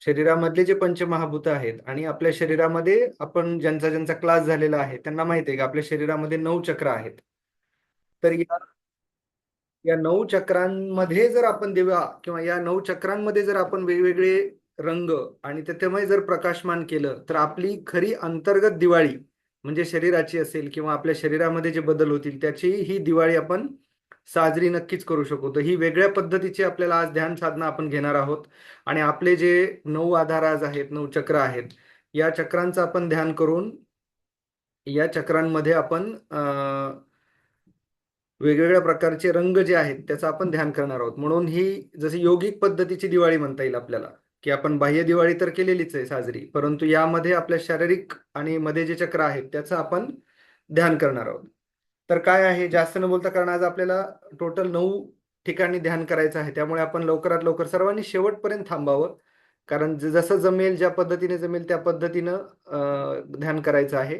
शरीरामधले जे पंचमहाभूत आहेत आणि आपल्या शरीरामध्ये आपण ज्यांचा ज्यांचा क्लास झालेला आहे त्यांना माहिती आहे की आपल्या शरीरामध्ये 9 चक्र आहेत. तर या 9 चक्रांमध्ये जर आपण दिवा किंवा या 9 चक्रांमध्ये जर आपण वेगवेगळे रंग आणि त्याच्यामुळे जर प्रकाशमान केलं तर आपली खरी अंतर्गत दिवाळी म्हणजे शरीराची असेल किंवा आपल्या शरीरामध्ये जे बदल होतील त्याची ही दिवाळी आपण साजरी नक्कीच करू शकू. तर ही वेगळ्या पद्धतीची आपल्याला आज ध्यान साधना आपण घेणार आहोत आणि आपले जे 9 आधार आहेत, 9 चक्र आहेत, या चक्रांचं आपण ध्यान करून या चक्रांमध्ये आपण वेगवेगळ्या प्रकारचे रंग जे आहेत त्याचं आपण ध्यान करणार आहोत. म्हणून ही जशी योगिक पद्धतीची दिवाळी म्हणता येईल आपल्याला, की आपण बाह्य दिवाळी तर केलेलीच आहे साजरी, परंतु यामध्ये आपल्या शारीरिक आणि मध्ये जे चक्र आहेत त्याचं आपण ध्यान करणार आहोत. तर काय आहे, जास्त न बोलता, कारण आज आपल्याला टोटल 9 ठिकाणी ध्यान करायचं आहे, त्यामुळे आपण लवकरात लवकर सर्वांनी शेवटपर्यंत थांबावं. कारण जसं जमेल, ज्या पद्धतीने जमेल त्या पद्धतीनं ध्यान करायचं आहे.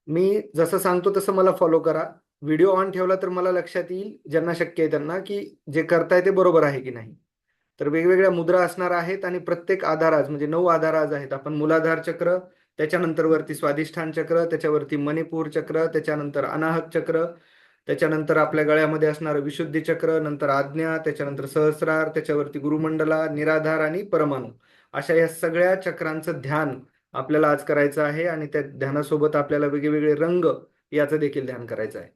मी जसं सांगतो तसं मला फॉलो करा. व्हिडिओ ऑन ठेवला तर मला लक्षात येईल, ज्यांना शक्य आहे त्यांना, की जे करताय ते बरोबर आहे की नाही. तर वेगवेगळ्या मुद्रा असणार आहेत आणि प्रत्येक आधार आज म्हणजे 9 आधार आज आहेत. आपण मूलाधार चक्र, त्याच्यानंतर वरती स्वाधिष्ठान चक्र, त्याच्यावरती मणिपूर चक्र, त्याच्यानंतर अनाहत चक्र, त्याच्यानंतर आपल्या गळ्यामध्ये असणारं विशुद्धी चक्र, नंतर आज्ञा, त्याच्यानंतर सहस्रार, त्याच्यावरती गुरुमंडला, निराधार आणि परमाणू, अशा या सगळ्या चक्रांचं ध्यान आपल्याला आज करायचं आहे. आणि त्या ध्यानासोबत आपल्याला वेगवेगळे रंग याचं देखील ध्यान करायचं आहे.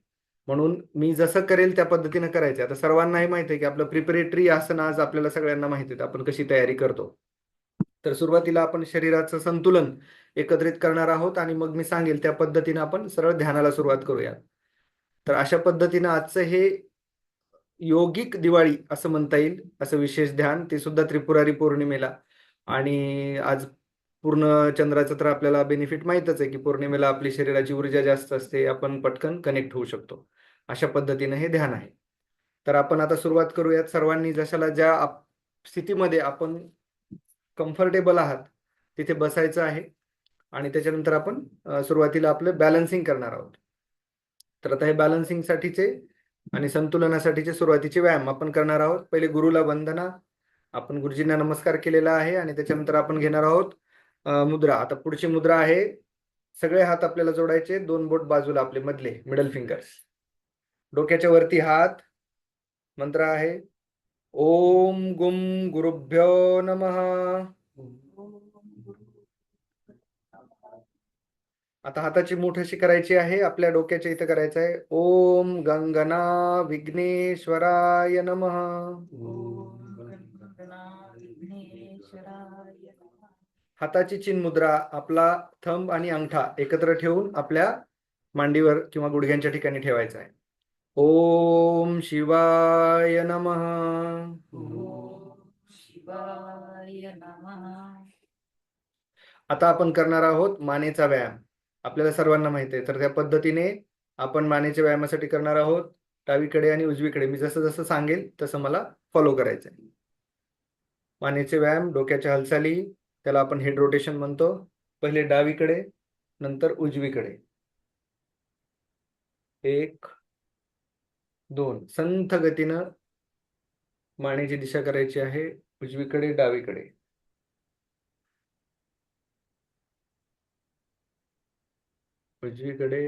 म्हणून मी जसं करेल त्या पद्धतीनं करायचं. आता सर्वांनाही माहिती आहे की आपलं प्रिपरेटरी आसन आज आपल्याला सगळ्यांना माहिती आहे आपण कशी तयारी करतो. तर सुरुवातीला आपण शरीराचं संतुलन एकत्रित करणार आहोत आणि मग मी सांगेल त्या पद्धतीनं आपण सरळ ध्यानाला सुरुवात करूया. तर अशा पद्धतीनं आजचं हे योगिक दिवाळी असं म्हणता येईल, असं विशेष ध्यान, ते सुद्धा त्रिपुरारी पौर्णिमेला. आणि आज पूर्ण चंद्राचं तर आपल्याला बेनिफिट माहीतच आहे की पौर्णिमेला आपली शरीराची ऊर्जा जास्त असते, आपण पटकन कनेक्ट होऊ शकतो. अशा पद्धतीनं हे ध्यान आहे. तर आपण आता सुरुवात करूयात. सर्वांनी जशाला ज्या स्थितीमध्ये आपण कम्फर्टेबल आहात तिथे बसायचं आहे आणि त्याच्यानंतर आपण सुरुवातीला आपलं बॅलन्सिंग करणार आहोत. तर आता हे बॅलन्सिंगसाठीचे आणि संतुलनासाठीचे सुरुवातीचे व्यायाम आपण करणार आहोत. पहिले गुरुला वंदना, आपण गुरुजींना नमस्कार केलेला आहे आणि त्याच्यानंतर आपण घेणार आहोत मुद्रा. आता पुढची मुद्रा आहे, सगळे हात आपल्याला जोडायचे, 2 बोट बाजूला आपले मधले मिडल फिंगर्स, डोक्याच्या वरती हात. मंत्र आहे ओम गुम गुरुभ्यो नमः. आता हाताची मूठ अशी करायची आहे, आपल्या डोक्याच्या इथं करायचं आहे. ओम गंगना विघ्नेश्वराय नमः. हाताची चिन्मुद्रा, आपला थंब आणि अंगठा एकत्र ठेवून आपल्या मांडीवर किंवा गुडघ्यांच्या ठिकाणी ठेवायचा आहे. ओम शिवाय नमः. आता आपण करणार आहोत मानेचा व्यायाम. आपल्याला सर्वांना माहिती आहे, तर त्या पद्धतीने आपण मानेच्या व्यायामासाठी करणार आहोत. डावीकडे आणि उजवीकडे मी जसं जसं सांगेल तसं मला फॉलो करायचं आहे. मानेचे व्यायाम, डोक्याच्या हालचाली, त्याला आपण हेड रोटेशन म्हणतो. पहिले डावीकडे, नंतर उजवीकडे. 1 2, संथ गतीनं मानेची दिशा करायची आहे, उजवीकडे डावीकडे. उजवीकडे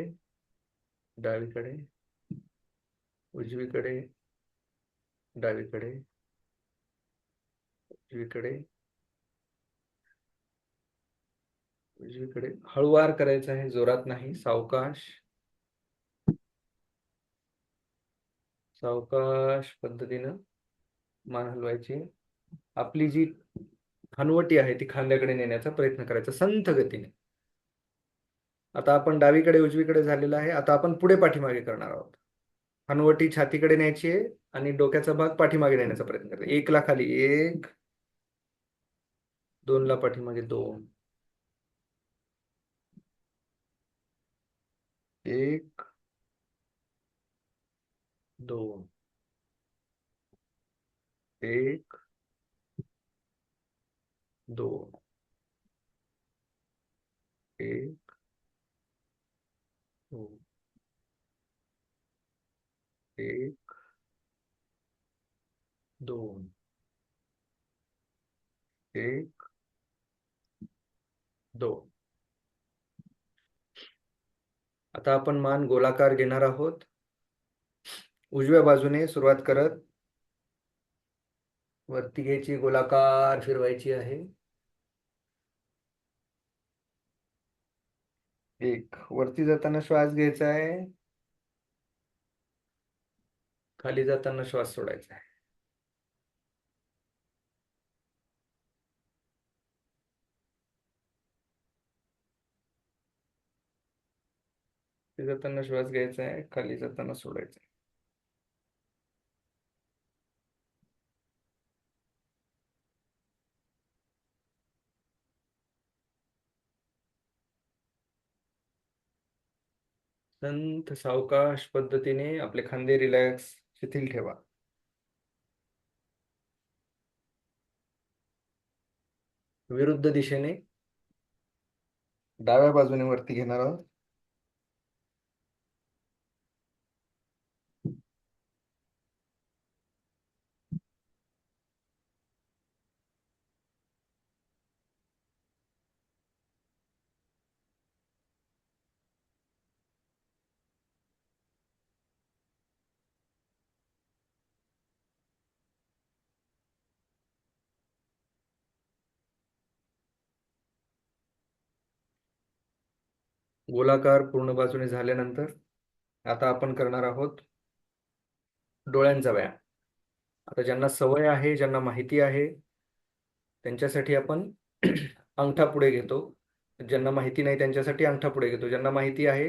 डावीकडे, उजवीकडे डावीकडे, उजवीकडे उजवीकडे. हळूवार करायचं आहे, जोरात नाही, सावकाश सावकाश पद्धतीनं मान हलवायची. आपली जी हनुवटी आहे ती खांद्याकडे नेण्याचा प्रयत्न करायचा संथ गतीने. आता आपण डावीकडे उजवीकडे झालेला आहे. आता आपण पुढे पाठीमागे करणार आहोत. हनुवटी छातीकडे न्यायची आहे आणि डोक्याचा भाग पाठीमागे नेण्याचा प्रयत्न करायचा. 1 ला खाली 1, 2 ला पाठीमागे 2, 1 2, 1 2, 1 2, 1 2, 1 दो. आता आपण मान गोलाकार घेणार आहोत. उजव्या बाजूने सुरुवात करत वरती घ्यायची, गोलाकार फिरवायची आहे. एक. वरती जाताना श्वास घ्यायचा आहे, खाली जाताना श्वास सोडायचा आहे. वरती जाताना श्वास घ्यायचा आहे, खाली जाताना सोडायचा आहे. संथ सावकाश पद्धतीने आपले खांदे रिलॅक्स शिथिल ठेवा. विरुद्ध दिशेने डाव्या बाजूने वरती घेणार आहोत. गोलाकार पूर्ण बाजूने झाल्यानंतर आता आपण करणार आहोत डोळ्यांचा व्यायाम. आता ज्यांना सवय आहे, ज्यांना माहिती आहे, त्यांच्यासाठी आपण अंगठा पुढे घेतो. ज्यांना माहिती नाही त्यांच्यासाठी अंगठा पुढे घेतो. ज्यांना माहिती आहे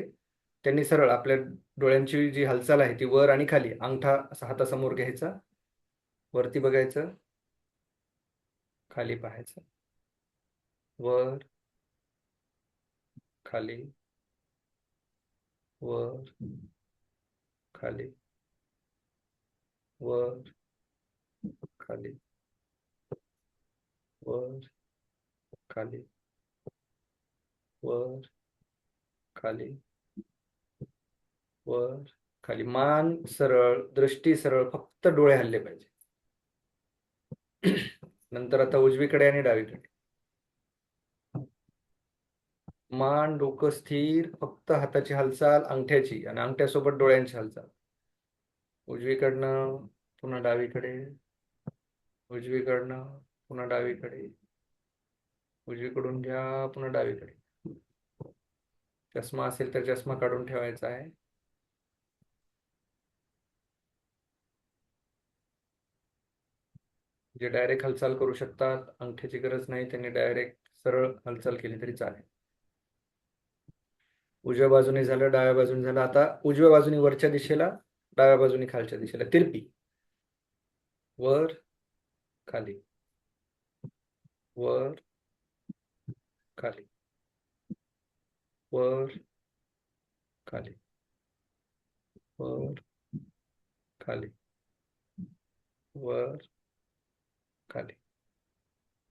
त्यांनी सरळ आपल्या डोळ्यांची जी हालचाल आहे ती वर आणि खाली, अंगठा असा हातासमोर घ्यायचा, वरती बघायचं, खाली पाहायचं, वर खाली, वर खाली, वर खाली, वर खाली, वर खाली, वर खाली. मान सरळ, दृष्टी सरळ, फक्त डोळे हल्ले पाहिजे. नंतर आता उजवीकडे आणि डावीकडे. मान, डोकं स्थिर, फक्त हाताची हालचाल अंगठ्याची आणि अंगठ्यासोबत डोळ्यांची हालचाल. उजवीकडनं पुन्हा डावीकडे, उजवीकडनं पुन्हा डावीकडे, उजवीकडून घ्या पुन्हा डावीकडे. चष्मा असेल तर चष्मा काढून ठेवायचा आहे. जे डायरेक्ट हालचाल करू शकतात, अंगठ्याची गरज नाही, त्यांनी डायरेक्ट सरळ हालचाल केली तरी चालेल. उजव्या बाजूने झालं, डाव्या बाजूने झालं. आता उजव्या बाजूने वरच्या दिशेला, डाव्या बाजूने खालच्या दिशेला. तिरपी, वर खाली, वर खाली, वर खाली, वर खाली, वर खाली.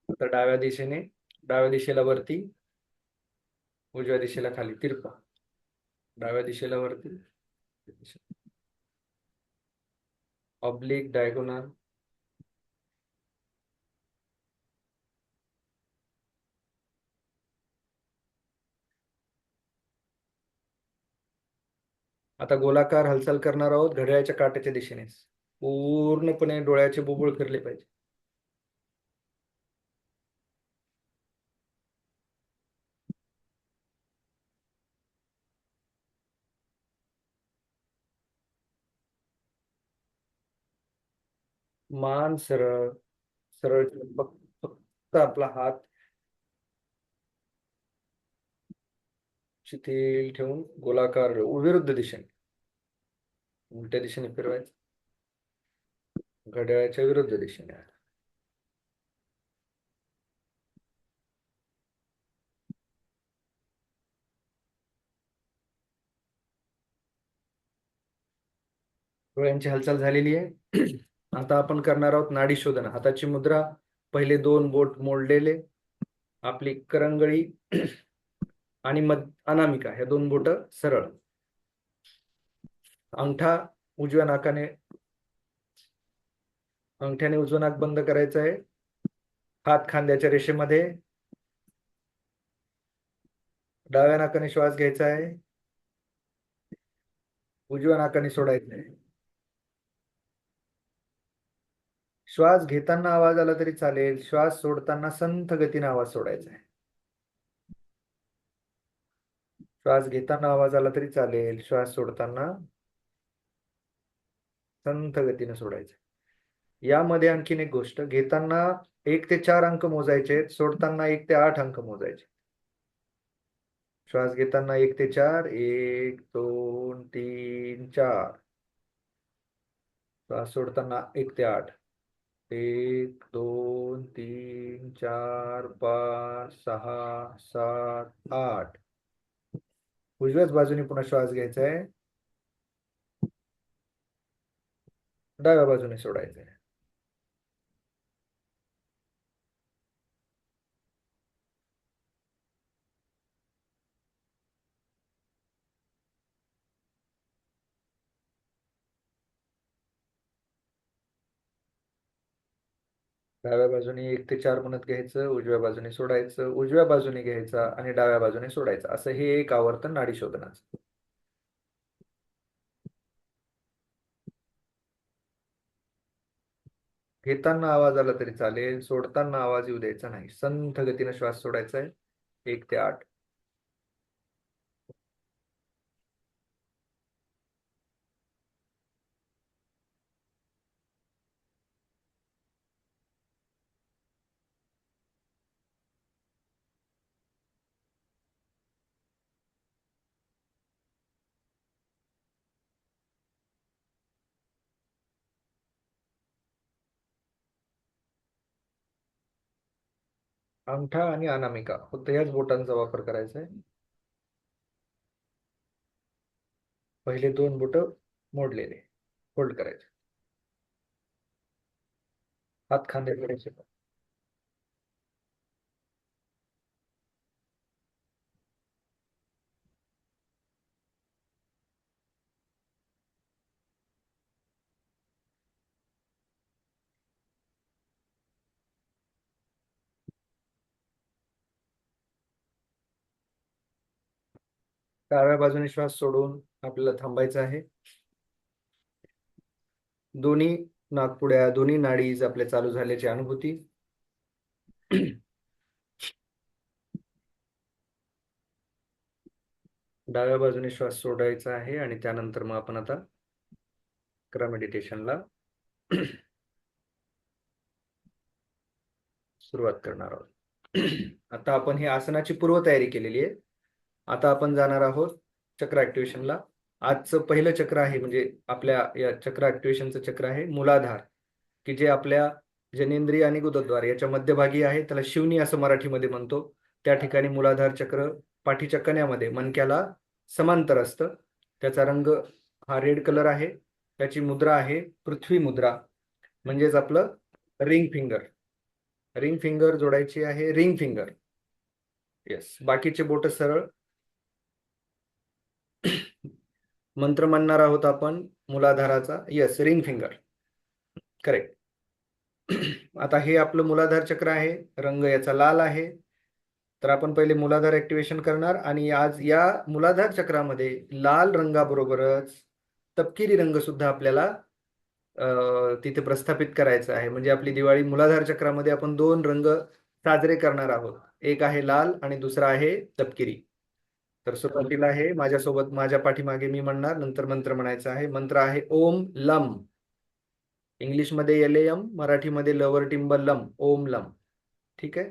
आता डाव्या दिशेने, डाव्या दिशेला वरती, उजव्या दिशेला खाली. तिरपा, डाव्या दिशेला वरती, ऑब्लिक, डायगोनल. आता गोलाकार हालचाल करणार आहोत घड्याळाच्या काट्याच्या दिशेने. पूर्णपणे डोळ्याचे बुबुळ फिरले पाहिजे. मान सरळ, सरळ, फक्त आपला हात शिथिल ठेवून गोलाकार विरुद्ध दिशेने, उलट्या दिशेने फिरवायचं, घड्याळाच्या विरुद्ध दिशेने. डोळ्यांची हालचाल झालेली आहे. आता आपण करणार आहोत नाडी शोधन. हाताची मुद्रा, पहिले दोन बोट मोडलेले, आपली करंगळी आणि अनामिका, हे दोन बोट सरळ, अंगठा उजव्या नाकाने, अंगठ्याने उजवं नाक बंद करायचं आहे, हात खांद्याच्या रेषेमध्ये, डाव्या नाकाने श्वास घ्यायचा आहे, उजव्या नाकाने सोडायचा आहे. श्वास घेताना आवाज आला तरी चालेल, श्वास सोडताना संथ गतीने आवाज सोडायचा आहे. श्वास घेताना आवाज आला तरी चालेल, श्वास सोडताना संथ गतीने सोडायचं. यामध्ये आणखीन एक गोष्ट, घेताना 1 ते 4 अंक मोजायचे, सोडताना 1 ते 8 अंक मोजायचे. श्वास घेताना 1 ते 4, 1, 2, 3, 4. श्वास सोडताना 1 ते 8, 1, 2, 3, 4, 5, 6, 7, 8. उजव्याच बाजूने पुन्हा श्वास घ्यायचा आहे, डाव्या बाजूने सोडायचा आहे. डाव्या बाजूने 1 ते 4 म्हणत घ्यायचं, उजव्या बाजूने सोडायचं, उजव्या बाजूने घ्यायचा आणि डाव्या बाजूने सोडायचं, असं हे एक आवर्तन नाडी शोधनाचं. घेताना आवाज आला तरी चालेल, सोडताना आवाज येऊ द्यायचा नाही, संथ गतीने श्वास सोडायचा आहे, 1 ते 8. अंगठा आणि अनामिका फक्त ह्याच बोटांचा वापर करायचा आहे. पहिले 2 बोट मोडलेले होल्ड करायचे, हात खांदे करायचे. डाव्या बाजूने श्वास सोडून आपल्याला थांबायचं आहे. दोन्ही नाकपुड्या, दोन्ही नाडीज आपल्या चालू झाल्याची अनुभूती. डाव्या बाजूने श्वास सोडायचा आहे आणि त्यानंतर मग आपण आता करा मेडिटेशनला सुरुवात करणार आहोत. आता आपण ही आसनाची पूर्वतयारी केलेली आहे. आता आपण जाणार आहोत चक्र ऍक्टिव्हेशनला. आजचं पहिलं चक्र आहे, म्हणजे आपल्या या चक्र ऍक्टिव्हेशनचं चक्र आहे मूलाधार, की जे आपल्या जनेंद्रिय आणि गुदद्वार याच्या मध्यभागी आहे. त्याला शिवनी असं मराठीमध्ये म्हणतो. त्या ठिकाणी मूलाधार चक्र पाठीच्या कण्यामध्ये मणक्याला समांतर असतं. त्याचा रंग हा रेड कलर आहे. त्याची मुद्रा आहे पृथ्वी मुद्रा, म्हणजेच आपलं रिंग फिंगर. रिंग फिंगर जोडायची आहे, रिंग फिंगर. येस, बाकीचे बोट सरळ. मंत्र म्हणणार आहोत आपण मूलाधाराचा. Yes, ring finger, correct. आता हे आपलं मूलाधार चक्र आहे, रंग याचा लाल आहे. तर आपण पहिले मूलाधार ऍक्टिव्हेशन करणार आणि आज या मूलाधार चक्रामध्ये लाल रंगाबरोबरच तपकिरी रंग सुद्धा आपल्याला तिथे प्रस्थापित करायचं आहे. म्हणजे आपली दिवाळी मूलाधार चक्रामध्ये आपण 2 रंग साजरे करणार आहोत, एक आहे लाल आणि दुसरा आहे तपकिरी. तर सुरुवातीला आहे माझ्यासोबत, माझ्या पाठीमागे मी म्हणणार, नंतर मंत्र म्हणायचा आहे. मंत्र आहे ओम लम. इंग्लिशमध्ये LAM, मराठीमध्ये लवर टिंब लम, ओम लम. ठीक आहे.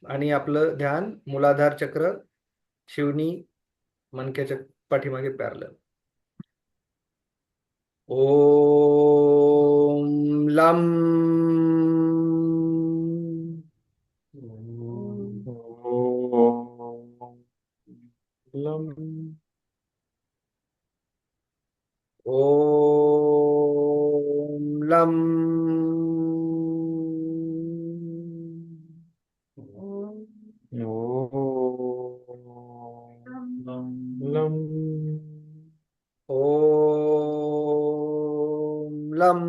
आणि आपलं ध्यान मूलाधार चक्र, शिवनी, मणक्याच्या पाठीमागे पॅरलल. ओम लम. लम ओम लम. लम ओम लम.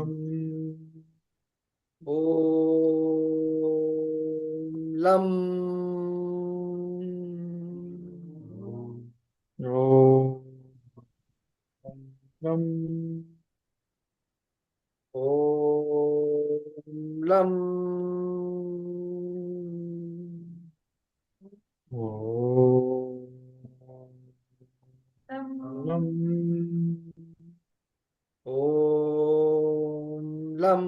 lam ओम लं Om lam ओम लं Om lam ओम लं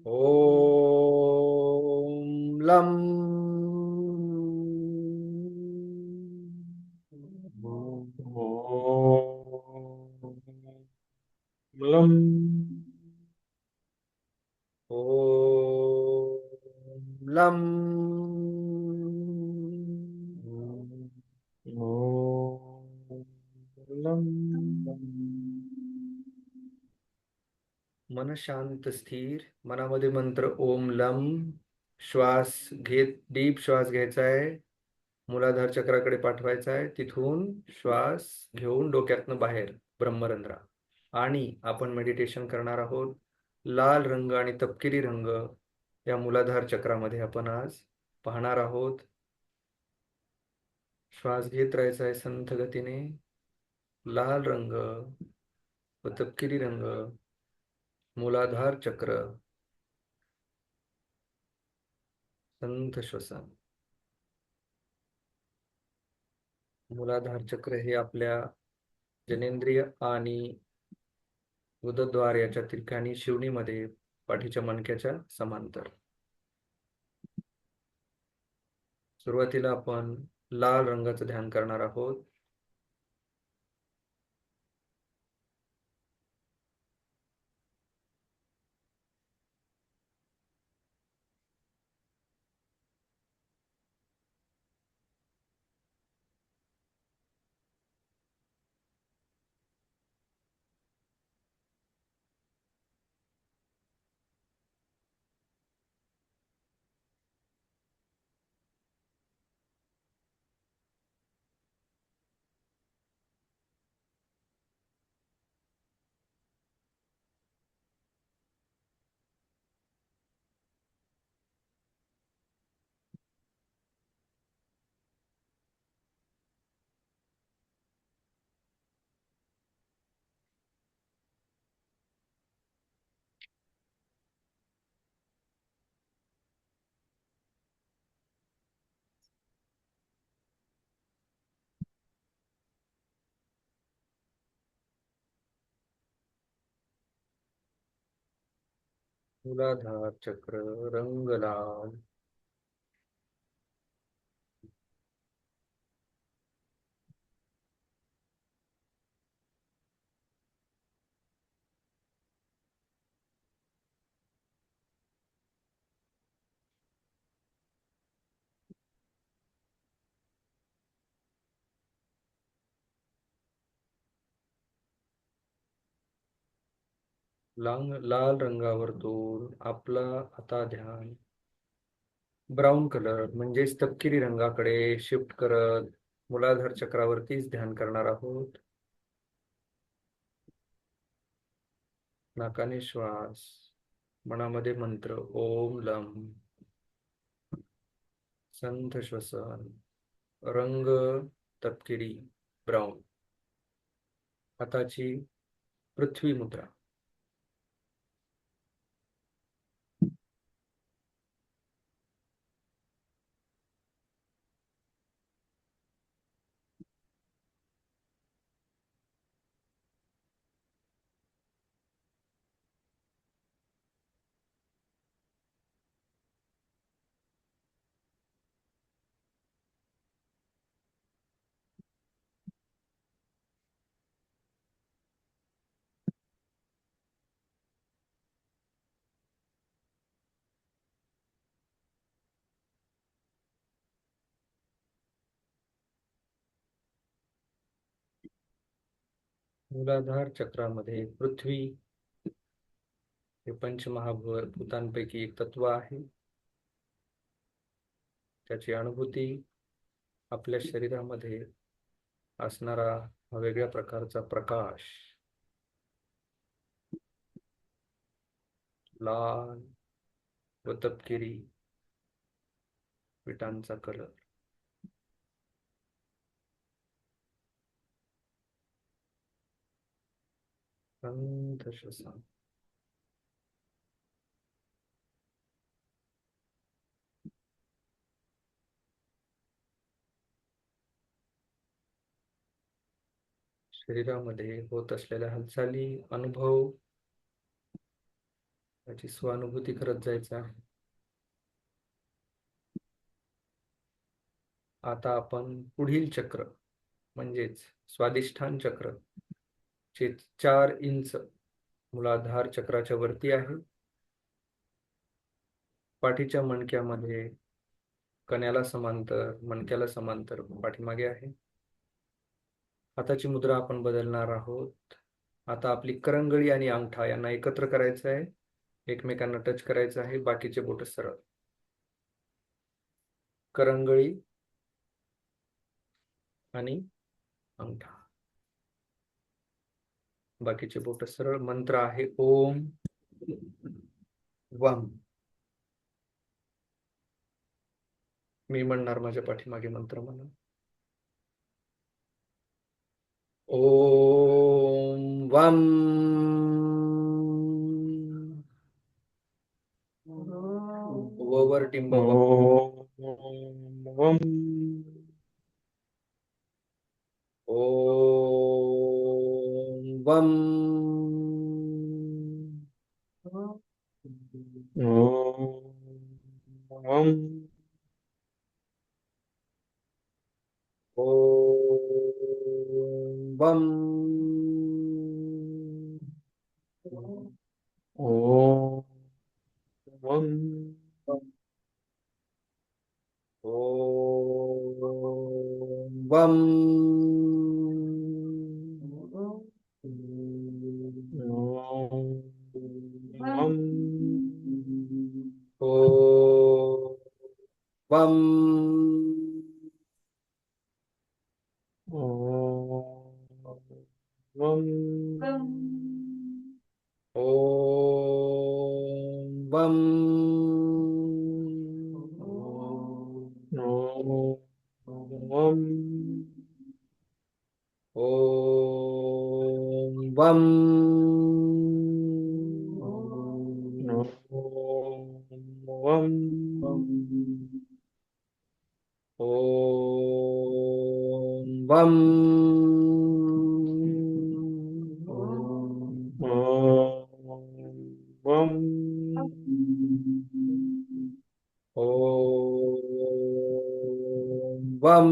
Om lam ओम लं Om lam ओम लं Om lam मन शांत स्थिर मनामध्ये मंत्र ओम लम श्वास घेत डीप श्वास घ्यायचा आहे मूलाधार चक्राकडे पाठवायचा आहे तिथून श्वास घेऊन डोक्यातनं बाहेर ब्रह्मरंध्रा आणि आपण मेडिटेशन करणार आहोत लाल रंग आणि तपकिरी रंग या मूलाधार चक्रामध्ये आपण आज पाहणार आहोत श्वास घेत राहायचा आहे संथ गतीने लाल रंग व तपकिरी रंग मूलाधार चक्र संथ श्वसन मूलाधार चक्र हे आपल्या जनेंद्रिय आणि उदद्वार याच्या ठिकाणी शिवणीमध्ये पाठीच्या मणक्याच्या समांतर सुरुवातीला आपण लाल रंगाचं ध्यान करणार आहोत मूलाधार चक्र रंग लाल लाल रंगावर दूर आपला आता ध्यान ब्राऊन कलर म्हणजेच तपकिरी रंगाकडे शिफ्ट करत मूलाधार चक्रावरतीच ध्यान करणार आहोत नाकाने श्वास मनामध्ये मंत्र ओम लम संथ श्वसन रंग तपकिरी ब्राऊन हाताची पृथ्वी मुद्रा मूलाधार चक्रामध्ये पृथ्वी हे पंचमहाभूतांपैकी एक तत्व आहे त्याची अनुभूती, आपल्या शरीरामध्ये असणारा हा वेगळ्या प्रकारचा प्रकाश, लाल व तपकिरी विटांचा कलर, अंतशसा शरीरामध्ये होत असलेल्या हालचाली, अनुभव याची स्वानुभूती करत जायचं आहे. आता आपण पुढील चक्र म्हणजेच स्वादिष्ठान चक्र चे 4 इंच मूलाधार चक्राच्या वरती आहे. पाठीच्या मणक्यामध्ये मणक्याला समांतर पाठीमागे आहे. हाताची मुद्रा आपण बदलणार आहोत. आता आपली करंगळी आणि अंगठा यांना एकत्र करायचं आहे, एकमेकांना टच करायचं आहे. बाकीचे बोट सरळ. करंगळी आणि अंगठा, बाकीचे बोट सरळ. मंत्र आहे ओम वम. मी म्हणणार, माझ्या पाठीमागे मंत्र म्हणा. ओम वम. वर टिंब व. वम. ओम वम. वम. ओम वम. वम. ओम वम. वम. ओम वम. वम. ओम वम. वम. ओम वम. वम. ओम वम.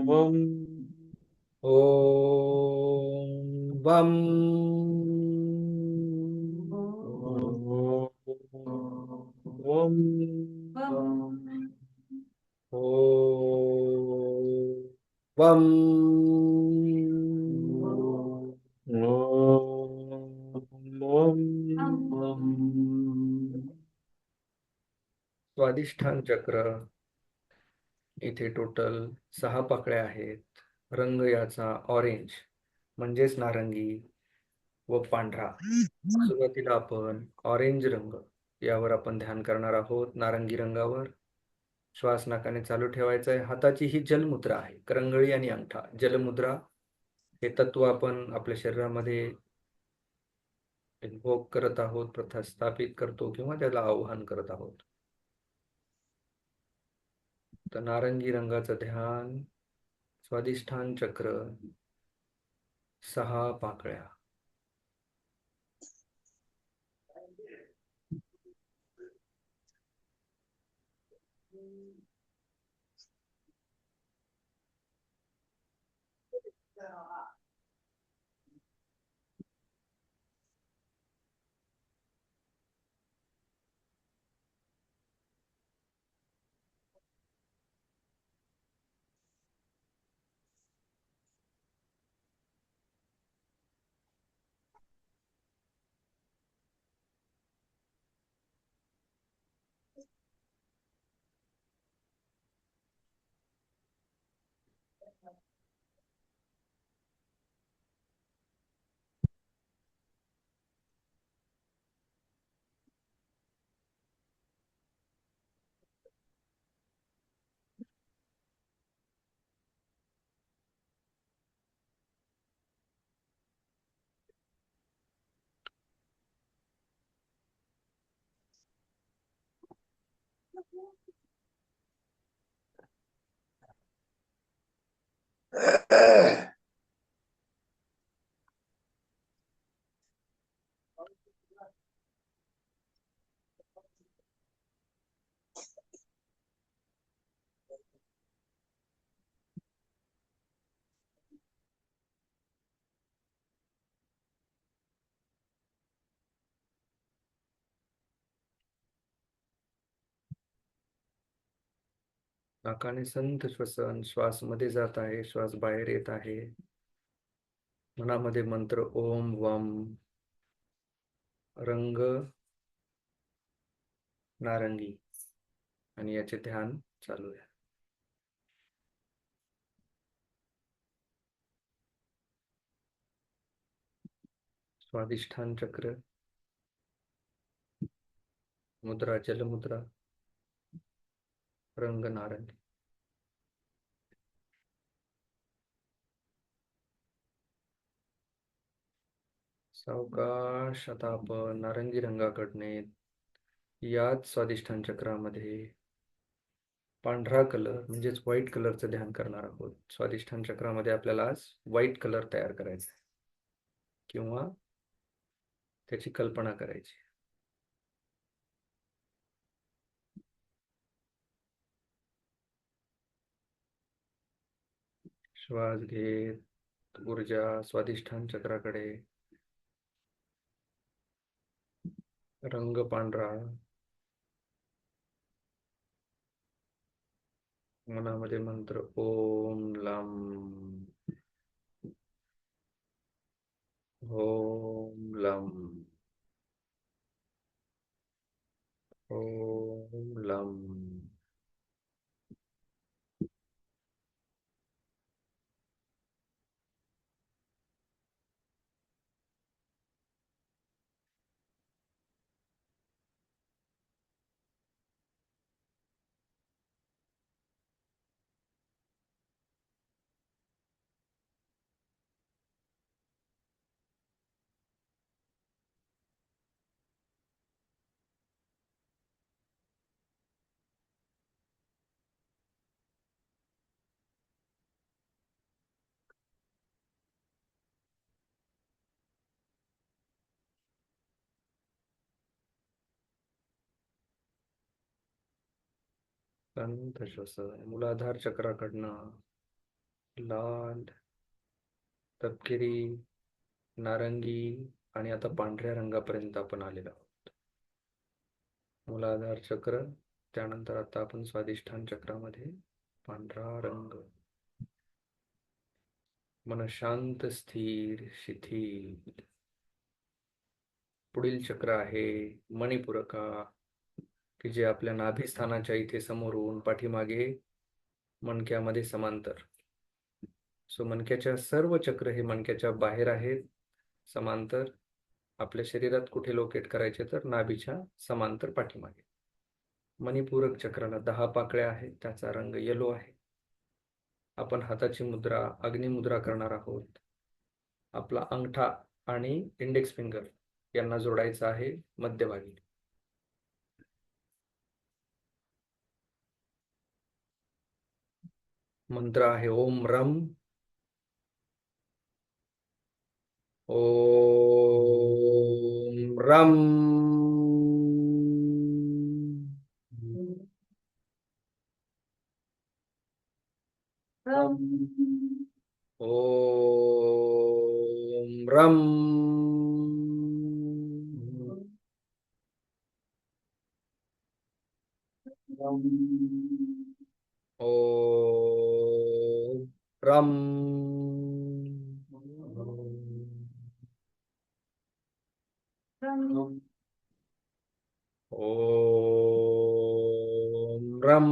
वम. ओम वम. वम. ओम वम. वम. ओम वम. स्वादिष्ठान चक्र, इथे टोटल 6 पाकळ्या आहेत. रंग याचा ऑरेंज म्हणजेच नारंगी व पांढरा. सुरुवातीला आपण ऑरेंज रंग यावर आपण ध्यान करणार आहोत. नारंगी रंगावर श्वास नाकाने चालू ठेवायचा आहे. हाताची ही जलमुद्रा आहे, करंगळी आणि अंगठा. जलमुद्रा हे तत्व आपण आपल्या शरीरामध्ये इन्व्होक करत आहोत, प्रस्थापित करतो किंवा त्याला आवाहन करत आहोत. तर नारंगी रंगाचं ध्यान, स्वादिष्ठान चक्र, 6 पाकळ्या. नाकाने संथ श्वसन, श्वास मध्ये जात आहे, श्वास बाहेर येत आहे. मनामध्ये मंत्र ओम वम, रंग नारंगी, आणि याचे ध्यान चालू आहे. स्वादिष्ठान चक्र, मुद्रा जलमुद्रा, रंग नारंगी. सावकाश आता आपण नारंगी रंगाकडने याच स्वादिष्ठान चक्रामध्ये पांढरा कलर म्हणजेच व्हाईट कलरचं ध्यान करणार आहोत. स्वादिष्ठान चक्रामध्ये आपल्याला आज व्हाईट कलर तयार करायचा आहे किंवा त्याची कल्पना करायची. श्वास घेत ऊर्जा स्वादिष्ठान चक्राकडे, रंग पांढरा, मनामध्ये मंत्र ओम लम, ओम लम, ओम लम. संथ श्वसन, मूलाधार चक्राकडनं लाल, तपकिरी, नारंगी आणि आता पांढऱ्या रंगापर्यंत आपण आलेलो आहोत. मूलाधार चक्र, त्यानंतर आता आपण स्वादिष्ठान चक्रामध्ये पांढरा रंग. मन शांत, स्थिर, शिथिल. पुढील चक्र आहे मणिपुरका, की जे आपल्या नाभिस्थानाच्या इथे समोरून पाठीमागे मणक्यामध्ये समांतर. सो मणक्याच्या सर्व चक्र हे मणक्याच्या बाहेर आहेत, समांतर. आपल्या शरीरात कुठे लोकेट करायचे तर नाभीच्या समांतर पाठीमागे. मणिपूरक चक्राला 10 पाकळ्या आहेत, त्याचा रंग येलो आहे. आपण हाताची मुद्रा अग्निमुद्रा करणार आहोत. आपला अंगठा आणि इंडेक्स फिंगर यांना जोडायचा आहे मध्यभागी. मंत्र आहे ओम रम, ओम रम, ओम रम, ओम रम, ओम रम,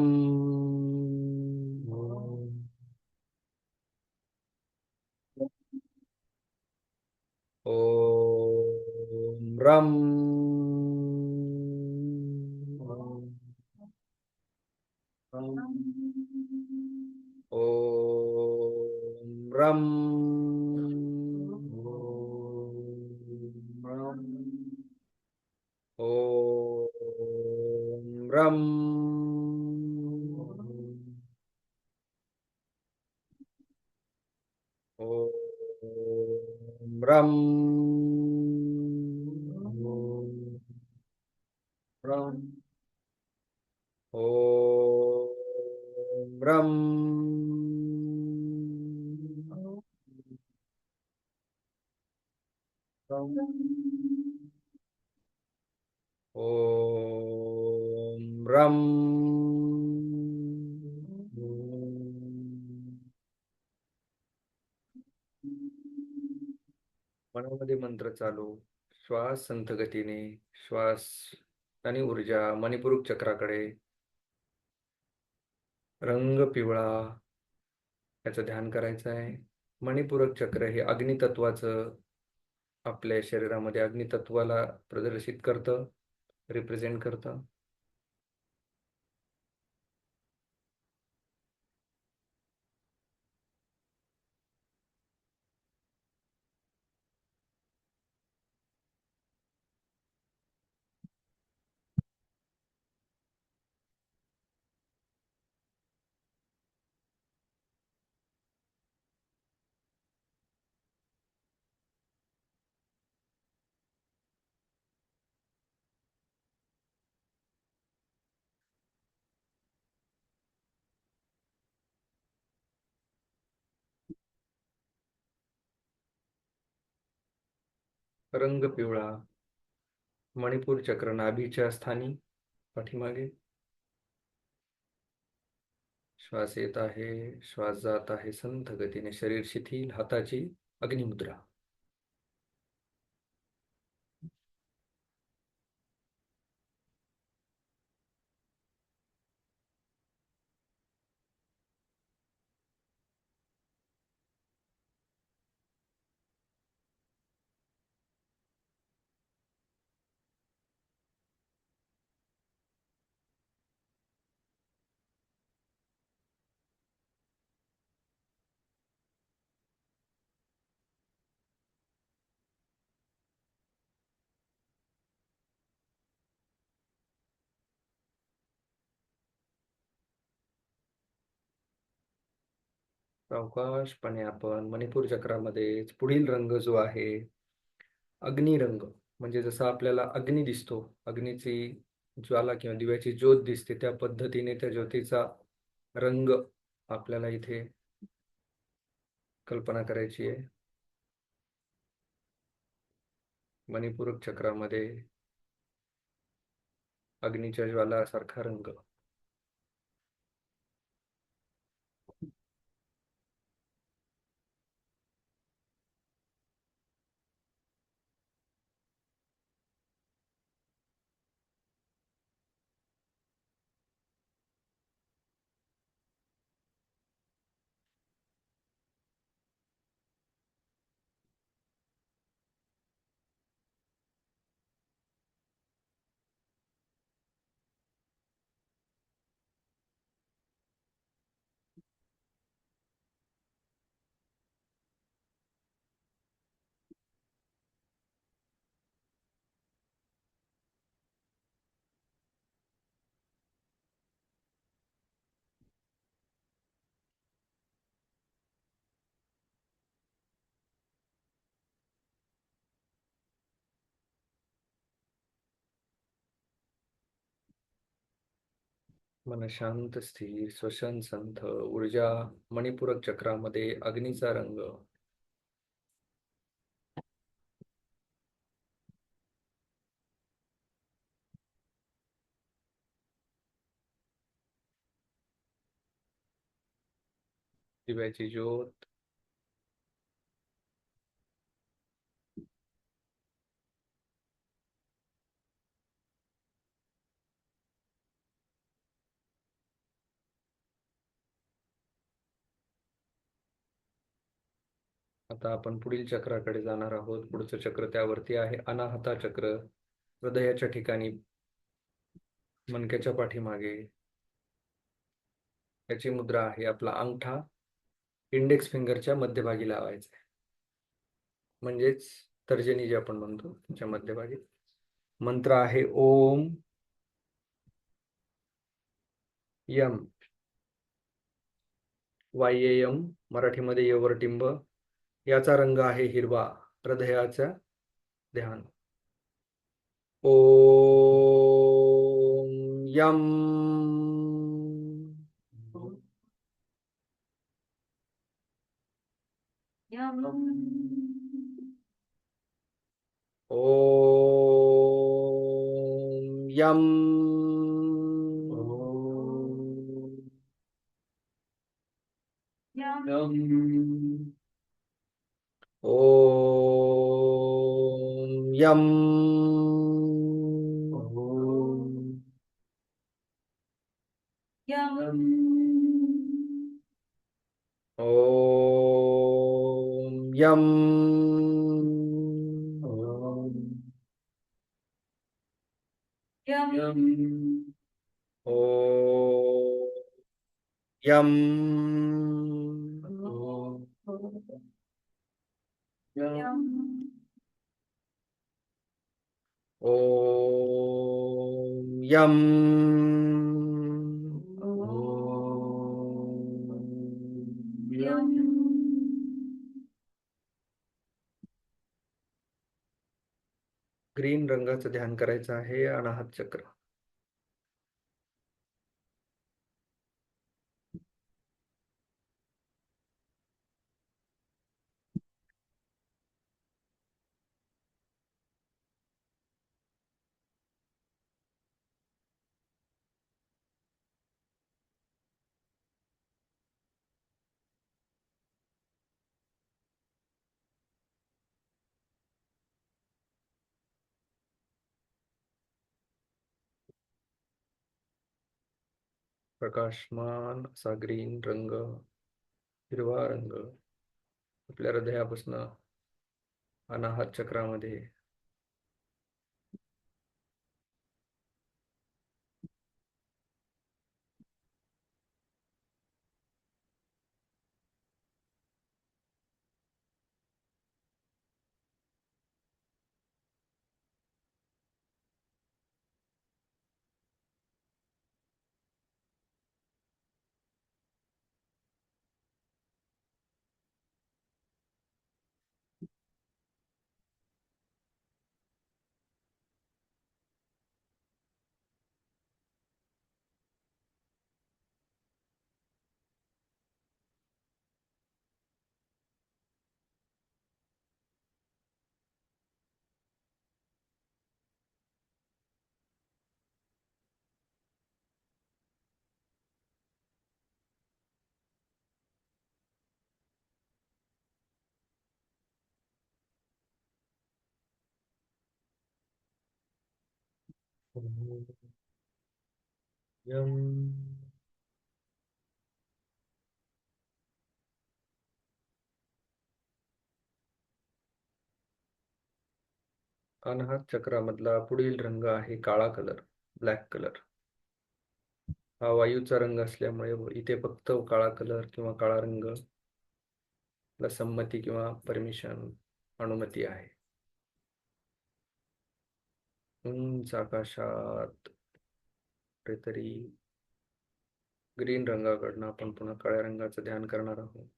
ओम रम, ओम रम, ओम रम. रम ओम रम ओम रम रम ओम रम मनामध्ये मंत्र चालू, श्वास संथ गतीने, श्वास आणि ऊर्जा मणिपूरक चक्राकडे. रंग पिवळा याचं ध्यान करायचं आहे. मणिपूरक चक्र हे अग्नितत्वाचं, आपल्या शरीरामध्ये अग्नितत्वाला प्रदर्शित करतं, रिप्रेझेंट करतं. रंग पिवळा, मणिपूर चक्र नाभीच्या स्थानी, पाठीमागे. श्वास येत आहे, श्वास जात आहे संथ गतीने. शरीर शिथिल, हाताची अग्निमुद्रा. सावकाशपणे आपण मणिपूर चक्रामध्ये पुढील रंग जो आहे अग्निरंग, म्हणजे जसा आपल्याला अग्नी दिसतो, अग्नीची ज्वाला किंवा दिव्याची ज्योत दिसते, त्या पद्धतीने त्या ज्योतीचा रंग आपल्याला इथे कल्पना करायची आहे. मणिपूरक चक्रामध्ये अग्नीच्या ज्वालासारखा रंग. मन शांत, स्थिर, श्वसन संथ, ऊर्जा मणिपूरक चक्रामध्ये अग्नीचा रंग. दिव्याची ज्योत. आता आपण पुढील चक्राकडे जाणार आहोत. पुढचं चक्र त्यावरती आहे अनाहता चक्र, हृदयाच्या ठिकाणी, मणक्याच्या पाठीमागे. याची मुद्रा आहे आपला अंगठा इंडेक्स फिंगरच्या मध्यभागी लावायचा आहे, म्हणजेच तर्जनी जे आपण म्हणतो त्याच्या मध्यभागी. मंत्र आहे ओम यम. वाय्ययम, मराठीमध्ये यवरटिंब. याचा रंग आहे हिरवा. हृदयाचा ध्यान. ओम यम. ओम यम. ओम यम. ओम यम. ओम यम. ओम यम. ग्रीन रंगाचं ध्यान करायचं आहे. अनाहत चक्र. प्रकाशमान असा ग्रीन रंग, हिरवा रंग आपल्या हृदयापासून अनाहत चक्रामध्ये यम. अनाहत चक्रामधला पुढील रंग आहे काळा कलर, ब्लॅक कलर. हा वायूचा रंग असल्यामुळे इथे फक्त काळा कलर किंवा काळा रंग ला संमती किंवा परमिशन, अनुमती आहे. उंच आकाशात कुठेतरी ग्रीन रंगाकडनं आपण पुन्हा काळ्या रंगाचं ध्यान करणार आहोत.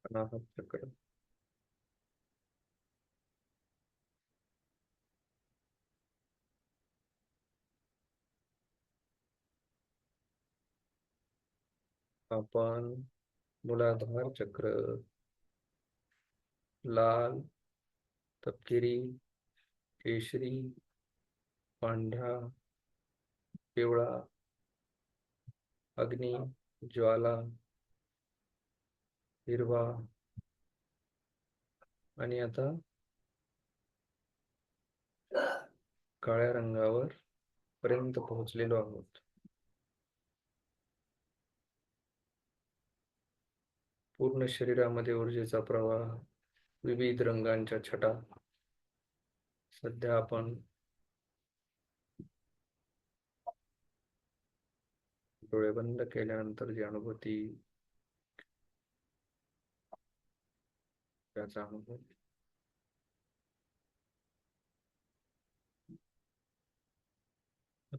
अनाहत चक्र. आपण मूलाधार चक्र लाल, तपकिरी, केशरी, पांढरा, पिवळा, अग्नी, ज्वाला, हिरवा आणि आता काळ्या रंगावर पर्यंत पोहोचलेलो आहोत. पूर्ण शरीरामध्ये ऊर्जेचा प्रवाह, विविध रंगांच्या छटा. सध्या आपण डोळे बंद केल्यानंतर जी अनुभूती, त्याचा अनुभव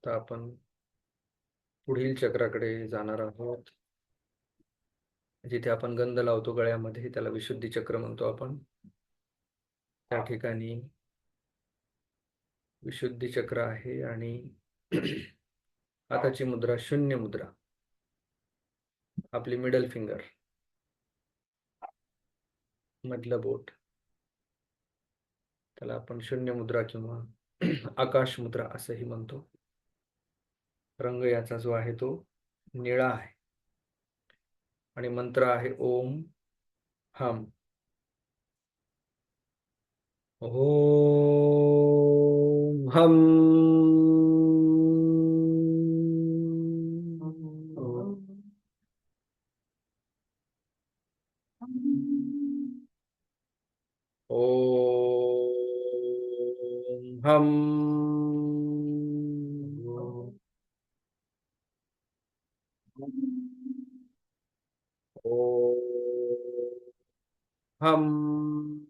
आता आपण पुढील चक्राकडे जाणार आहोत. जिथे आपण गंध लावतो गळ्यामध्ये त्याला विशुद्धी चक्र म्हणतो आपण. त्या ठिकाणी विशुद्धी चक्र आहे आणि हाताची मुद्रा शून्य मुद्रा, आपली मिडल फिंगर, मधलं बोट, त्याला आपण शून्य मुद्रा किंवा आकाश मुद्रा असंही म्हणतो. रंग याचा जो आहे तो निळा आहे आणि मंत्र आहे ओम हम. ओम हम. ओम हम. ओम हम.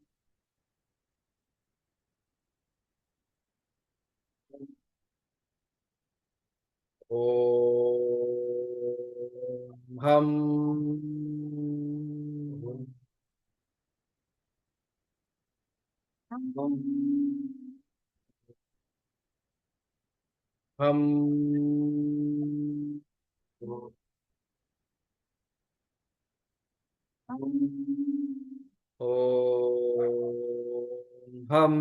ओम हम. हम. ओम हम.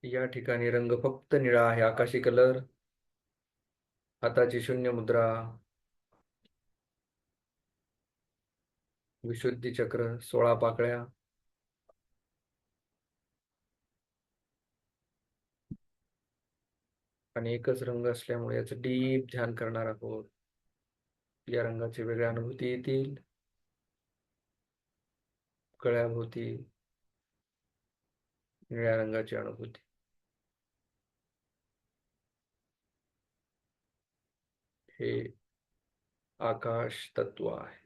या ठिकाणी रंग फक्त निळा आहे, आकाशी कलर. हाताची शून्य मुद्रा, विशुद्धी चक्र, 16 पाकळ्या. आणि एकच रंग असल्यामुळे याचं डीप ध्यान करणार आहोत. या रंगाची वेगळ्या अनुभूती येतील. गळ्याभोवती निळ्या रंगाची अनुभूती. हे आकाश तत्व आहे.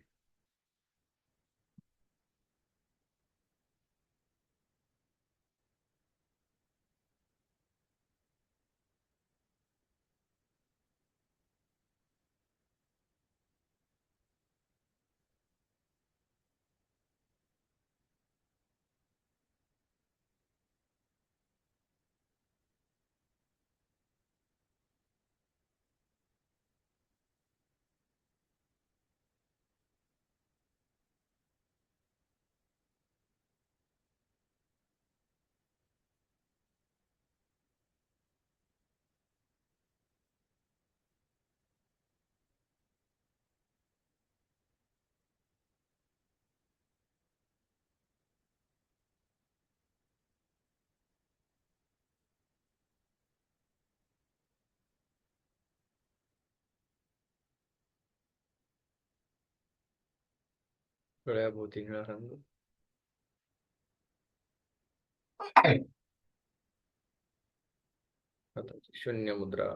गळ्याभोवती निळा रंग. हाताची शून्य मुद्रा,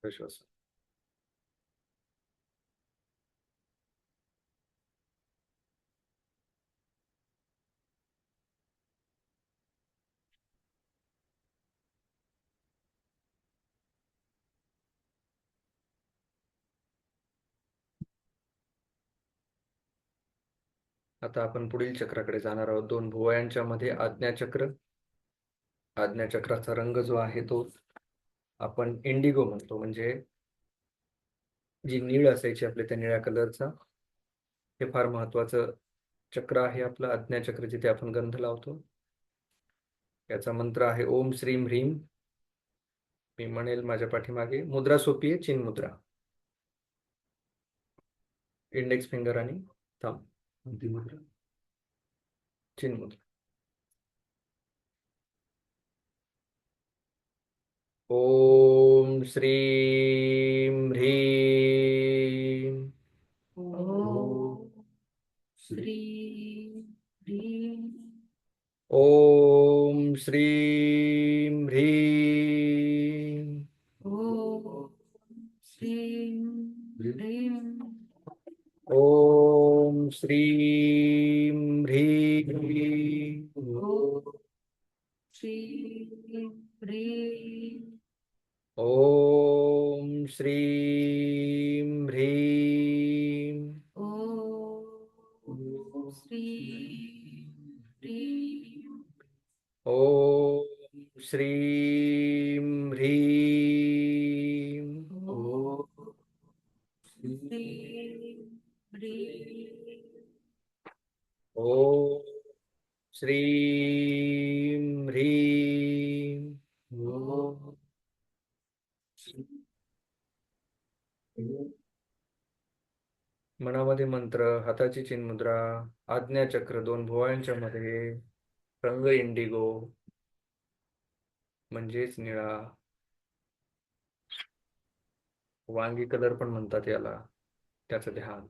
विश्वास. आता आपण पुढील चक्राकडे जाणार आहोत. 2 भुवयांच्या मध्ये आज्ञाचक्र. आज्ञाचक्राचा रंग जो आहे तो आपण इंडिगो म्हणतो, म्हणजे जी नीळ असायची आपल्या त्या निळ्या कलरचा. हे फार महत्वाचं चक्र आहे आपलं आज्ञाचक्र, जिथे आपण गंध लावतो. याचा मंत्र आहे ओम श्रीम ह्रीम. मी म्हणेल माझ्या पाठीमागे. मुद्रा सोपी आहे, चिन्ह मुद्रा. इंडेक्स फिंगर आणि थंब. मुद्रा, चिन्ह मुद्रा. ओम श्रीम ह्रीम. ओम श्री ह्रीं. ओम श्रीम ह्रीम. ओम श्रीं श्रीं ह्रीं ॐ श्रीं ह्रीं ॐ श्रीं ह्रीं ॐ श्रीं ह्रीं ॐ श्रीं ह्रीं ॐ श्रीं ह्रीं ॐ श्रीं ह्रीं ॐ मनामध्ये मंत्र, हाताची चिन्मुद्रा, आज्ञाचक्र, दोन भुवयांच्या मध्ये, रंग इंडिगो म्हणजेच निळा, वांगी कलर पण म्हणतात याला, त्याचं ध्यान.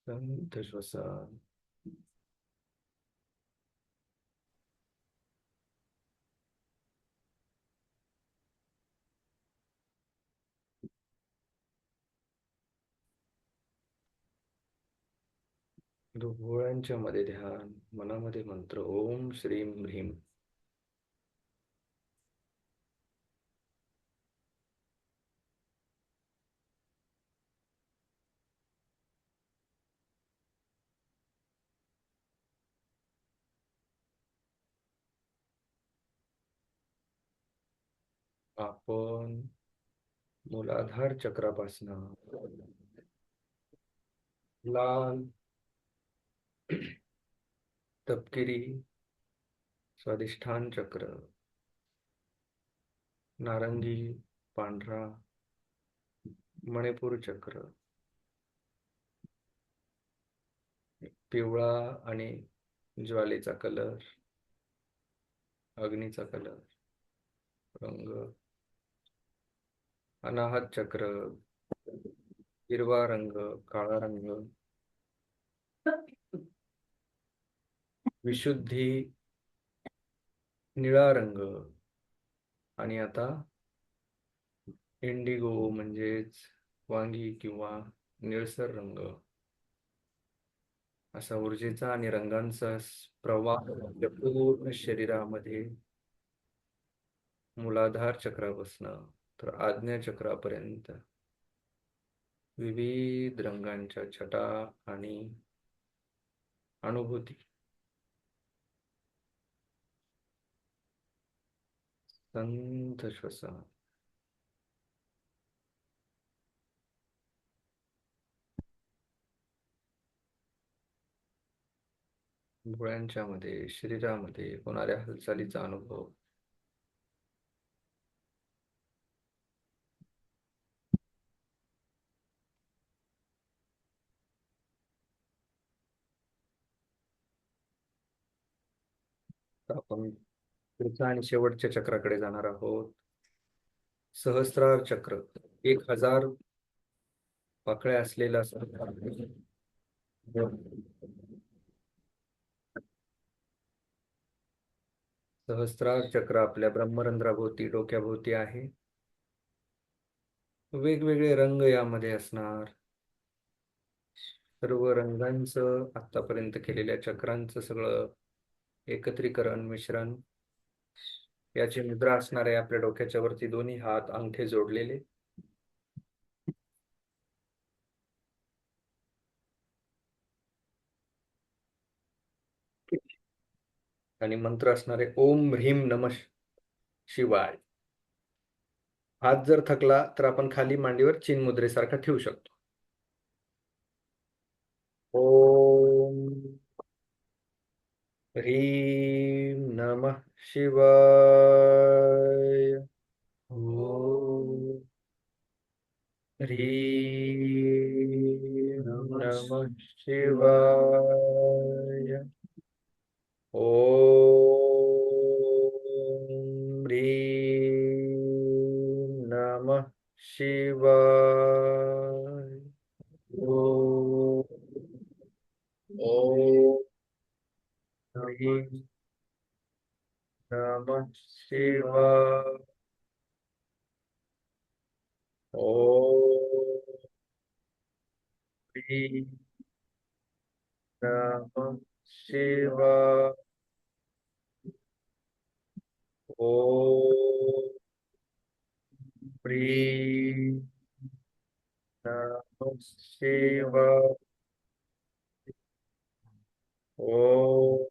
शांत श्वसन. भुवयांच्या मध्ये ध्यान, मनामध्ये मंत्र ओम श्रीं ह्रीं. आपण मूलाधार चक्रापासून लाल, तपकिरी स्वादिष्ठान चक्र, नारंगी, पांढरा मणिपूर चक्र, पिवळा आणि ज्वालेचा कलर, अग्नीचा कलर रंग, अनाहत चक्र, हिरवा रंग, काळा रंग, विशुद्धी, निळा रंग, आणि आता इंडिगो म्हणजेच वांगी किंवा निळसर रंग. असा ऊर्जेचा आणि रंगांचा प्रवाह आपल्या पूर्ण शरीरामध्ये मूलाधार चक्रापासून तर आज्ञा चक्रापर्यंत विविध रंगांच्या छटा आणि अनुभूती. संत श्वसन. भुवयांच्या मध्ये, शरीरामध्ये होणाऱ्या हालचालीचा अनुभव. आपण पुढच्या आणि शेवटच्या चक्राकडे जाणार आहोत. सहस्रार चक्र, 1000 पाकळ्या असलेला सहस्रार चक्र आपल्या ब्रह्मरंध्राभोवती, डोक्याभोवती आहे. वेगवेगळे रंग यामध्ये असणार. सर्व रंगांचं आतापर्यंत केलेल्या चक्रांचं सगळं एकत्रीकरण, मिश्रण. याची मुद्रा असणार आहे आपल्या डोक्याच्या वरती, दोन्ही हात अंगठे जोडलेले. आणि मंत्र असणारे ओम ह्रीम नमः शिवाय. हात जर थकला तर आपण खाली मांडीवर चिन मुद्रेसारखा ठेवू शकतो. ओम ह्रीं नमः शिवाय. ॐ ह्रीं नमः शिवाय. ओम शिवाय. ओम ओम ह्रीं नमः शिवाय. ओम ह्रीं नमः शिवाय. ओम ह्रीं नमः शिवाय. ओम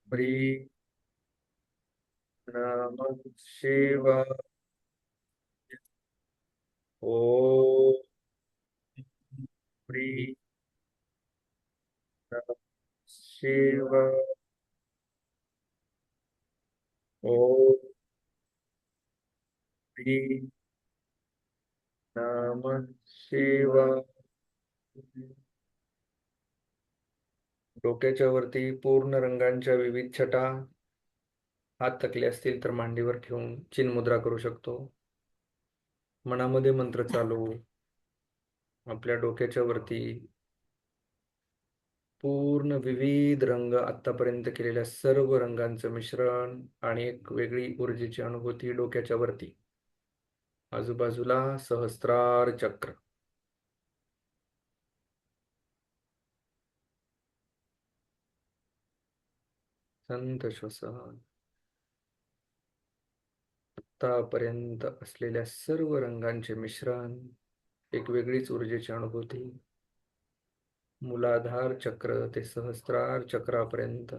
ह्रीं नमः शिवाय. ओम ह्रीं नमः शिवाय. ओम ह्रीं नमः शिवाय. डोक्याच्या वरती पूर्ण रंगांच्या विविध छटा. हात थकले असतील तर मांडीवर ठेवून चिन्मुद्रा करू शकतो. मनामध्ये मंत्र चालू. आपल्या डोक्याच्या वरती पूर्ण विविध रंग, आतापर्यंत केलेल्या सर्व रंगांचं मिश्रण आणि एक वेगळी ऊर्जेची अनुभूती डोक्याच्या वरती. आजूबाजूला सहस्त्रार चक्र. संत श्वसन. आतापर्यंत असलेल्या सर्व रंगांचे मिश्रण, एक वेगळीच ऊर्जेची अनुभूती. मूलाधार चक्र ते सहस्त्रार चक्रापर्यंत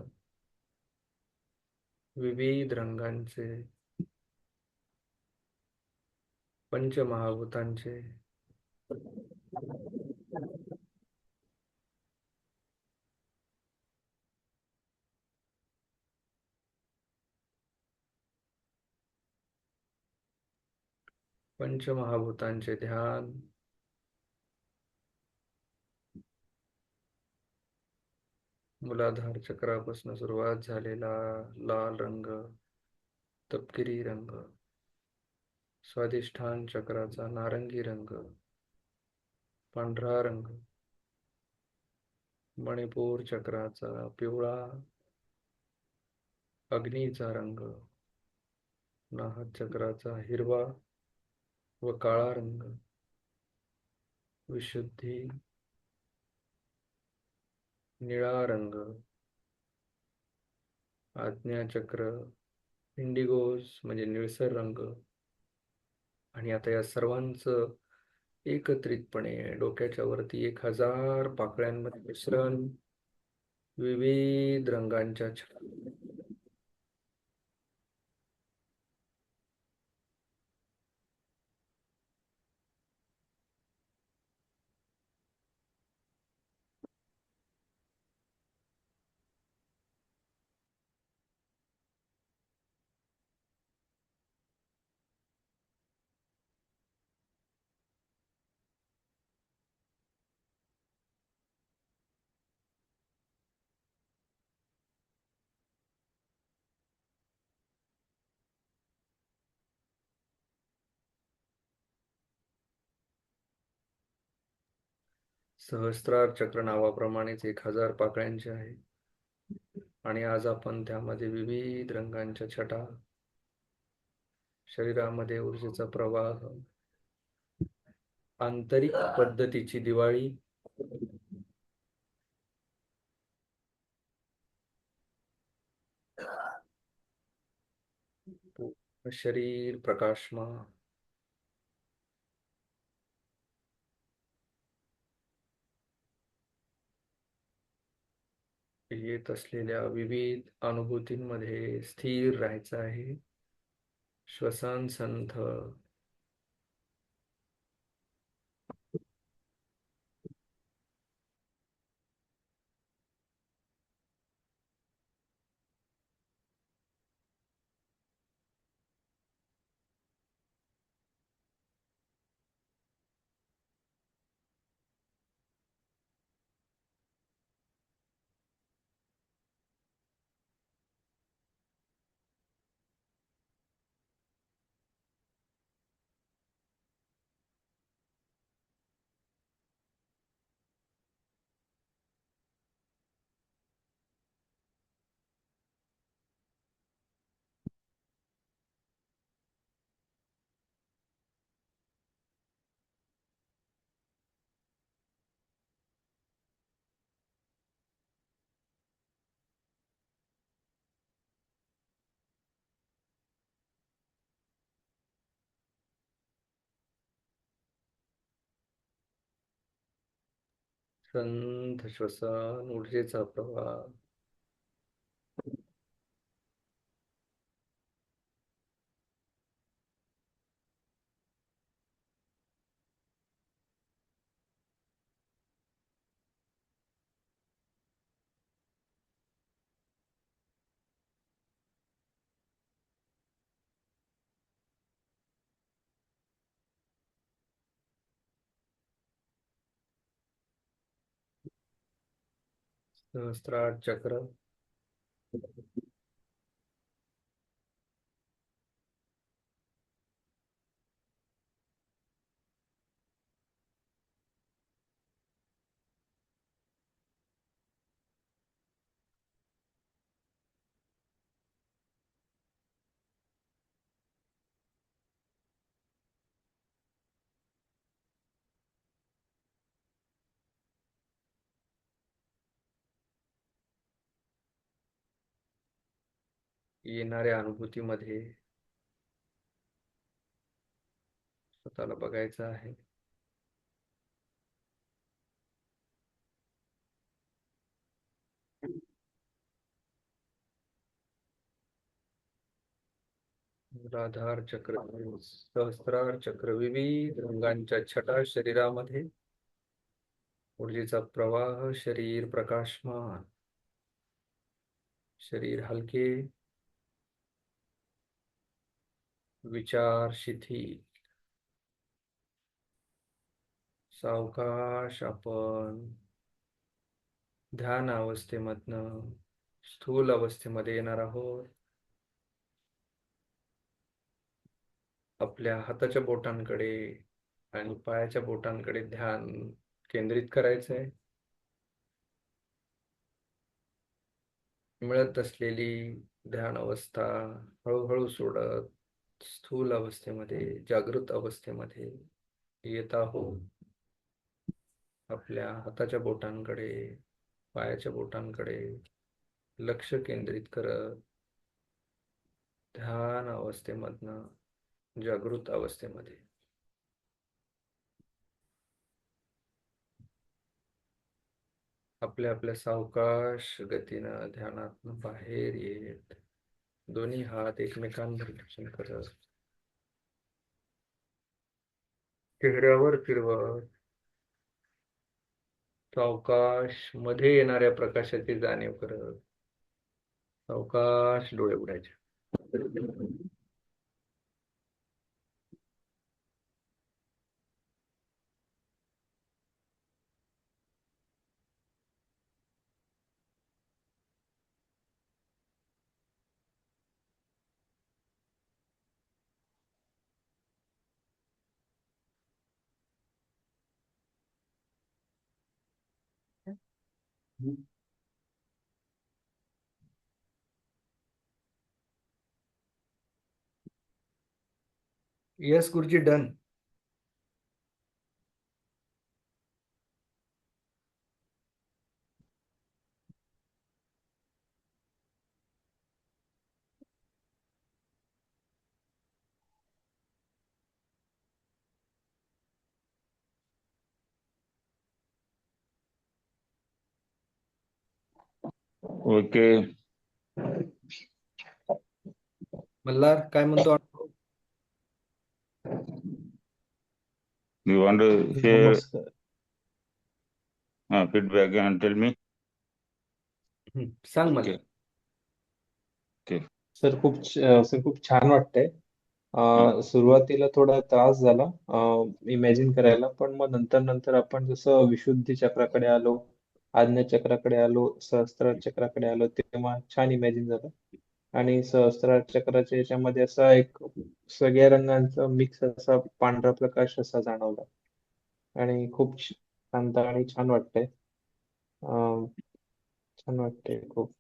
विविध रंगांचे, पंचमहाभूतांचे पंचमहाभूतांचे ध्यान. मूलाधार चक्रापासून सुरुवात झालेला लाल रंग, तपकिरी रंग, स्वाधिष्ठान चक्राचा नारंगी रंग, पांढरा रंग, मणिपूर चक्राचा पिवळा, अग्नीचा रंग, नाहत चक्राचा हिरवा व काळा रंग, विशुद्धी, निळा रंग, आज्ञाचक्र, इंडिगोज म्हणजे निळसर रंग. आणि आता या सर्वांचं एकत्रितपणे डोक्याच्या वरती 1000 पाकळ्यांमध्ये मिश्रण, विविध रंगांच्या छटा. सहस्त्रार चक्र नावाप्रमाणेच 1000 पाकळ्यांचे आहे. आणि आज आपण त्यामध्ये विविध रंगांच्या छटा, शरीरामध्ये ऊर्जेचा प्रवाह, आंतरिक पद्धतीची दिवाळी, पूर्ण शरीर प्रकाशमान, येत असलेल्या विविध अनुभूतींमध्ये स्थिर राहायचं आहे. श्वसन संथ. संथ श्वसन ऊर्जेचा प्रवाह. सहस्त्रार चक्र. येणाऱ्या अनुभूतीमध्ये स्वतःला बघायचं आहे. मूलाधार चक्र, सहस्त्रार चक्र, विविध रंगांच्या छटा शरीरामध्ये. ऊर्जेचा प्रवाह, शरीर प्रकाशमान, शरीर हलके, विचार शिथिल. सावकाश आपण ध्यान अवस्थेमधनं स्थूल अवस्थेमध्ये येणार आहोत. आपल्या हाताच्या बोटांकडे आणि पायाच्या बोटांकडे ध्यान केंद्रित करायचंय. मिळत असलेली ध्यान अवस्था हळूहळू सोडत स्थूल अवस्थेमध्ये, जागृत अवस्थेमध्ये येत आहोत. आपल्या हाताच्या बोटांकडे, पायाच्या बोटांकडे लक्ष केंद्रित करत ध्यान अवस्थेमधनं जागृत अवस्थेमध्ये. आपल्या आपल्या सावकाश गतीनं ध्यानातनं बाहेर येत दोन्ही हात एकमेकांवर टचन करत चेहऱ्यावर फिरवत सावकाश मध्ये येणाऱ्या प्रकाशाची जाणीव करत सावकाश डोळे उघडायचे. यस गुरुजी, डन. ओके. मल्हार काय म्हणतो? You want to share नमस्कार. feedback and tell me? सांग Okay. मला. सर खूप छान वाटतंय. सुरुवातीला थोडा त्रास झाला इमॅजिन करायला, पण मग नंतर आपण जसं विशुद्धी चक्राकडे आलो, आज्ञा चक्राकडे आलो, सहस्त्रार चक्राकडे आलो, तेव्हा छान इमॅजिन झालं. आणि सहस्त्रार चक्राच्या याच्यामध्ये असा एक सगळ्या रंगांचा मिक्स असा पांढरा प्रकाश असा जाणवला आणि खूप शांत आणि छान वाटतंय. छान वाटतंय खूप.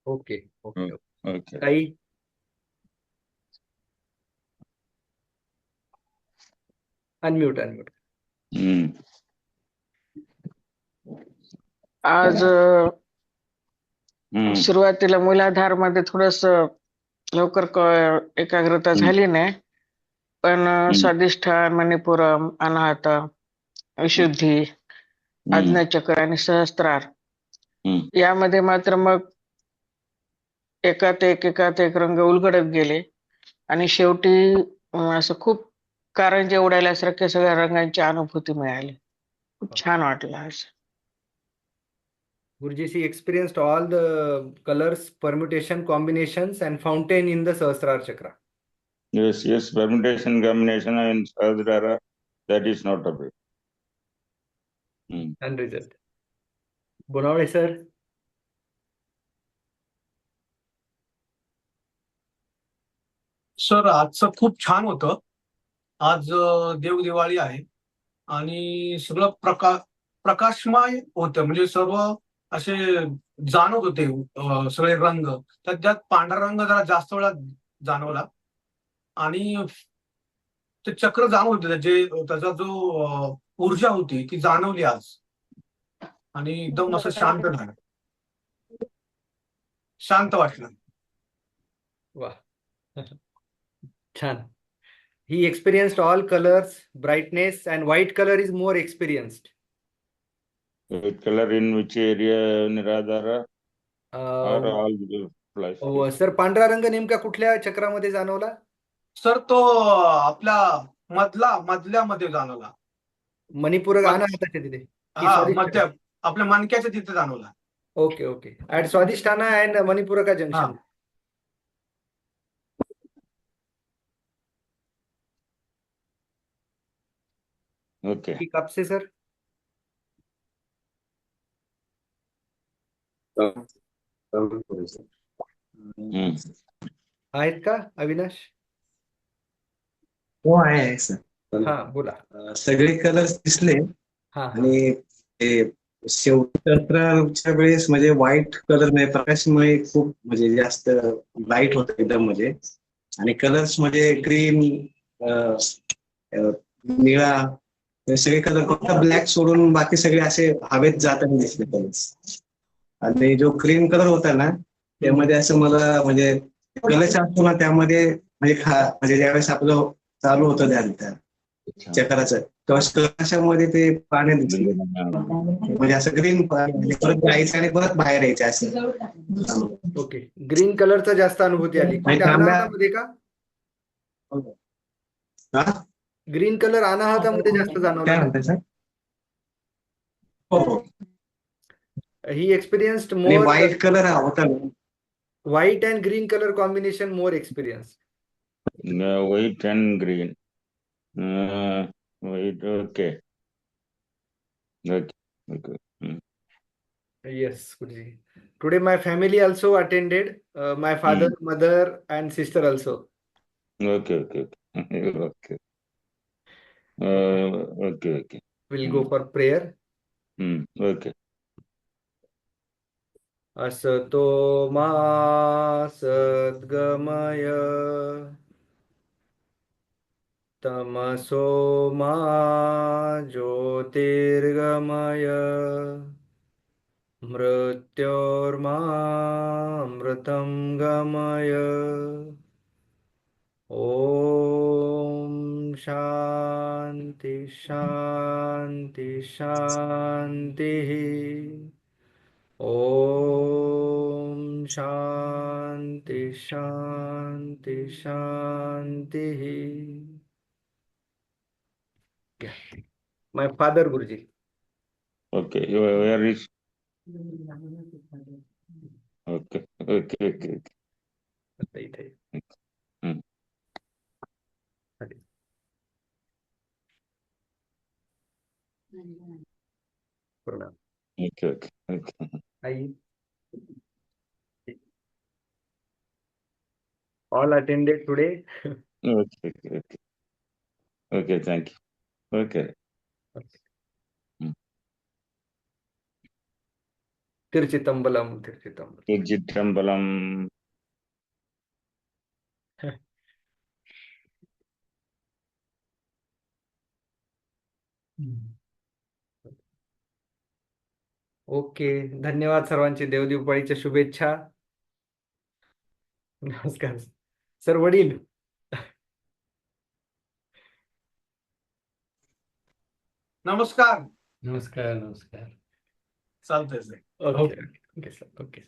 Okay okay. Okay. काही अनम्यूट. Hmm. आज Hmm. सुरुवातीला मूलाधार मध्ये थोडस लवकर एकाग्रता झाली नाही, पण स्वाधिष्ठान, मणिपुरम, अनाहता, विशुद्धी आज्ञाचक्र आणि सहस्त्रार हम्म. यामध्ये मात्र मग एकात एक रंग उलगडत गेले आणि शेवटी असं खूप कारंजे उडाल्यासारख्या सगळ्या रंगांची अनुभूती मिळाली. खूप छान वाटलं आज. Guruji, she experienced all the colors, permutation, combinations, and fountain in the Sahasrara chakra. Yes, permutation, combination, and Sahasrara, that is not a bit. And result. Bonawade sir. Sir आजचं खूप छान होतं. आज देवदिवाळी आहे आणि सगळं प्रकाशमय होतं, म्हणजे सर्व असे जाणवत होते सगळे रंग. तर त्यात पांढरा रंग जरा जास्त वेळा जाणवला आणि ते चक्र जाणवत होते, जे त्याचा जो ऊर्जा होती ती जाणवली आज आणि एकदम असं शांत झालं, शांत वाटलं. Wow. Chan. He experienced all colors, brightness, and white color is more experienced. White color in which area, Niradhara, or all the flash? Sir पांढरा रंग नेमका कुठल्या चक्रामध्ये जाणवला? सर तो आपल्या मधल्यामध्ये जाणवला. मणिपूरक अनाहताच्या तिथे की हा, स्वादिष्ठाना? आपल्या मणक्याच्या तिथे जाणवला. ओके ऍट स्वादिष्ठाना अँड मणिपूरका जंक्शन. Okay. ठीक आपसे सर. आहेत का अविनाश? हो आहे सर. हा बोला. सगळे कलर्स दिसले हा आणि शेवटच्या वेळेस म्हणजे व्हाईट कलर म्हणजे प्रकाशमय खूप म्हणजे जास्त लाईट होत एकदम म्हणजे, आणि कलर्स म्हणजे ग्रीन, निळा, हे सगळे कलर फक्त ब्लॅक सोडून बाकी सगळे असे हवेत जाताना दिसले कलर्स. आणि जो ग्रीन कलर होता ना त्यामध्ये असं मला म्हणजे कलश असतो ना त्यामध्ये म्हणजे ज्यावेळेस आपलं चालू होतं ध्यान त्या चक्राचं तेव्हा कलशामध्ये ते पाणी दिसले, म्हणजे असं ग्रीन परत जायचं आणि परत बाहेर यायचं असं. ओके. ग्रीन कलरचा जास्त अनुभूती आली आणि कुठल्या तांब्या- अनाहतामध्ये का? हा? ग्रीन कलर अनाहतामध्ये जास्त जाणवला काय का? म्हणताय सर? हो. ही एक्सपिरियन्स्ड आणि मोर व्हाईट कलर होता ना. white and green color combination more experienced. White and green. White, okay. Okay. Yes, Guruji. Today my family also attended. My father, mother, and sister also. Okay. Okay. Okay. We'll go for prayer. Okay. असतो मा सद्गमय तमसो मा ज्योतिर्गमय मृत्योर्मामृतं गमय. ॐ शान्ति शान्ति शान्तिः. ॐ शान्ति शान्ति शान्तिः. My father, Guruji. Okay. Where is? Okay. आता इथे. प्रणाम. Okay. I. All attended today. Okay. Thank you. Okay. तिरुचितंबलम. Chitrambalam. Okay. धन्यवाद सर्वांची. देवदिवाळीच्या शुभेच्छा. नमस्कार सर. वडील. नमस्कार. नमस्कार नमस्कार चालतंय sir. Okay okay okay sir okay